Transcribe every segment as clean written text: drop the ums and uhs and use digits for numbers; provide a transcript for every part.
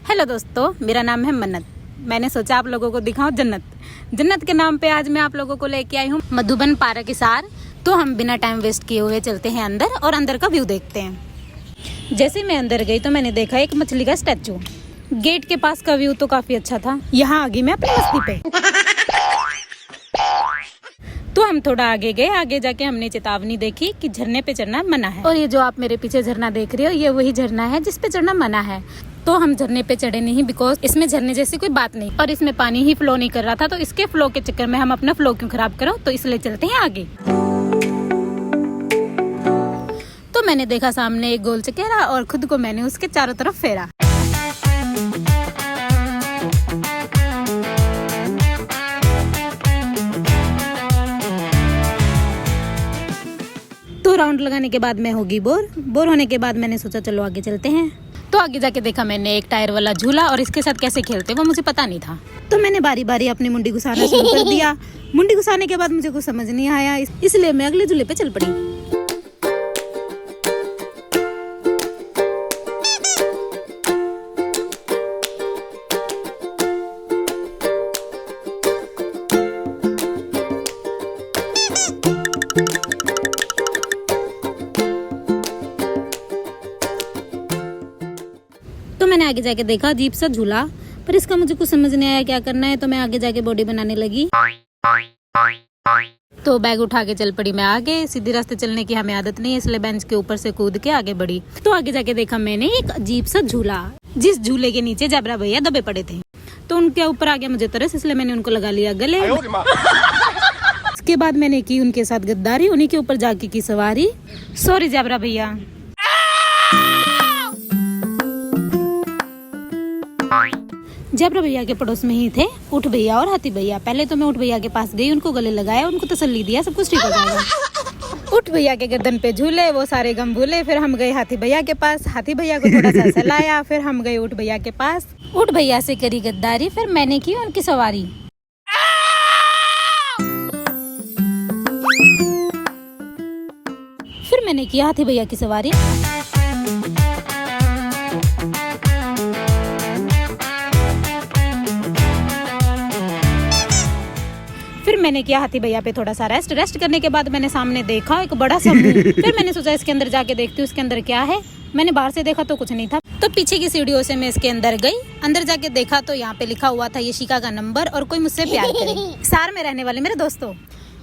Hello दोस्तों, मेरा नाम है मन्नत। मैंने सोचा आप लोगों को दिखाऊं जन्नत। जन्नत के नाम पे आज मैं आप लोगों को लेके आई हूँ मधुबन पार्क हिसार। तो हम बिना टाइम वेस्ट किए हुए चलते हैं अंदर और अंदर का व्यू देखते हैं। जैसे मैं अंदर गई तो मैंने देखा एक मछली का स्टैचू। गेट के पास का व्यू तो काफी अच्छा था। यहाँ आ गई मैं अपनी मस्ती पे। तो हम थोड़ा आगे गए। आगे जाके हमने चेतावनी देखी कि झरने पे चढ़ना मना है। और ये जो आप मेरे पीछे झरना देख रहे हो, ये वही झरना है जिस पे चढ़ना मना है। तो हम झरने पे चढ़े नहीं, बिकॉज इसमें झरने जैसी कोई बात नहीं और इसमें पानी ही फ्लो नहीं कर रहा था। तो इसके फ्लो के चक्कर में हम अपना फ्लो क्यों खराब करो, तो इसलिए चलते हैं आगे। तो मैंने देखा सामने एक गोल चकेरा और खुद को मैंने उसके चारों तरफ फेरा। तो राउंड लगाने के बाद मैं होगी बोर होने के बाद मैंने सोचा चलो आगे चलते हैं। तो आगे जाके देखा मैंने एक टायर वाला झूला और इसके साथ कैसे खेलते वो मुझे पता नहीं था। तो मैंने बारी बारी अपनी मुंडी घुसाना शुरू कर दिया। मुंडी घुसाने के बाद मुझे कुछ समझ नहीं आया, इसलिए मैं अगले झूले पे चल पड़ी। तो मैंने आगे जाके देखा अजीब सा झूला, पर इसका मुझे कुछ समझ नहीं आया क्या करना है। तो मैं आगे जाके बॉडी बनाने लगी। तो बैग उठा के चल पड़ी मैं आगे। सीधे रास्ते चलने की हमें आदत नहीं है, इसलिए बेंच के ऊपर से कूद के आगे बढ़ी। तो आगे जाके देखा मैंने एक अजीब सा झूला, जिस झूले के नीचे जबरा भैया दबे पड़े थे। तो उनके ऊपर आ गया मुझे तरस, इसलिए मैंने उनको लगा लिया गले। इसके बाद मैंने की उनके साथ गद्दारी, उन्हीं के ऊपर जाके की सवारी। सॉरी जबरा भैया। जबरा भैया के पड़ोस में ही थे ऊँट भैया और हाथी भैया। पहले तो मैं ऊँट भैया के पास गई, उनको गले लगाया, उनको तसल्ली दिया सब कुछ ठीक हो जाएगा। ऊँट भैया के गर्दन पे झूले, वो सारे गम भूले। फिर हम गए हाथी भैया के पास, हाथी भैया को थोड़ा सा सहलाया। फिर हम गए ऊँट भैया के पास, ऊँट भैया से करी गद्दारी। फिर मैंने की उनकी सवारी। फिर मैंने किया हाथी भैया की सवारी। फिर मैंने किया हाथी भैया पे थोड़ा सा रेस्ट करने के बाद मैंने सामने देखा एक बड़ा सा मुंह। फिर मैंने सोचा इसके अंदर जाके देखती हूँ इसके अंदर क्या है। मैंने बाहर से देखा तो कुछ नहीं था। तो पीछे की सीढ़ियों से मैं इसके अंदर गई। अंदर जाके देखा तो यहाँ पे लिखा हुआ था यशिका का नंबर और कोई मुझसे प्यार करे। हिसार में रहने वाले मेरे दोस्तों,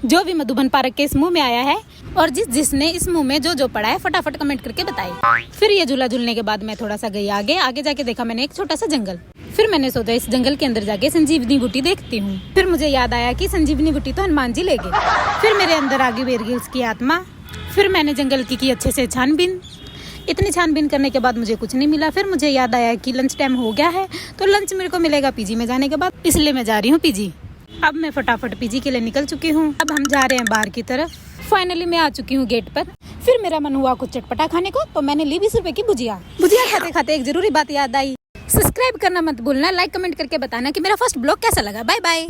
जो भी मधुबन पार्क के इस मुंह में आया है और जिसने इस मुंह में जो पड़ा है, फटाफट कमेंट करके बताइए। फिर ये झूला झूलने के बाद मैं थोड़ा सा गई आगे जाके देखा मैंने एक छोटा सा जंगल। फिर मैंने सोचा इस जंगल के अंदर जाके संजीवनी बूटी देखती हूँ। फिर मुझे याद आया कि संजीवनी बूटी तो हनुमान जी ले गए। फिर मेरे अंदर आ गई बेयर ग्रिल्स की आत्मा। फिर मैंने जंगल की अच्छे से छानबीन। इतनी छानबीन करने के बाद मुझे कुछ नहीं मिला। फिर मुझे याद आया कि लंच टाइम हो गया है, तो लंच मेरे को मिलेगा पीजी में जाने के बाद, इसलिए मैं जा रही हूँ पीजी। अब मैं फटाफट पीजी के लिए निकल चुकी हूँ। अब हम जा रहे हैं बाहर की तरफ। फाइनली मैं आ चुकी हूँ गेट पर। फिर मेरा मन हुआ कुछ चटपटा खाने को, तो मैंने ली 20 रुपए की भुजिया खाते खाते एक जरूरी बात याद आई। सब्सक्राइब करना मत भूलना, लाइक कमेंट करके बताना कि मेरा फर्स्ट ब्लॉग कैसा लगा। Bye bye.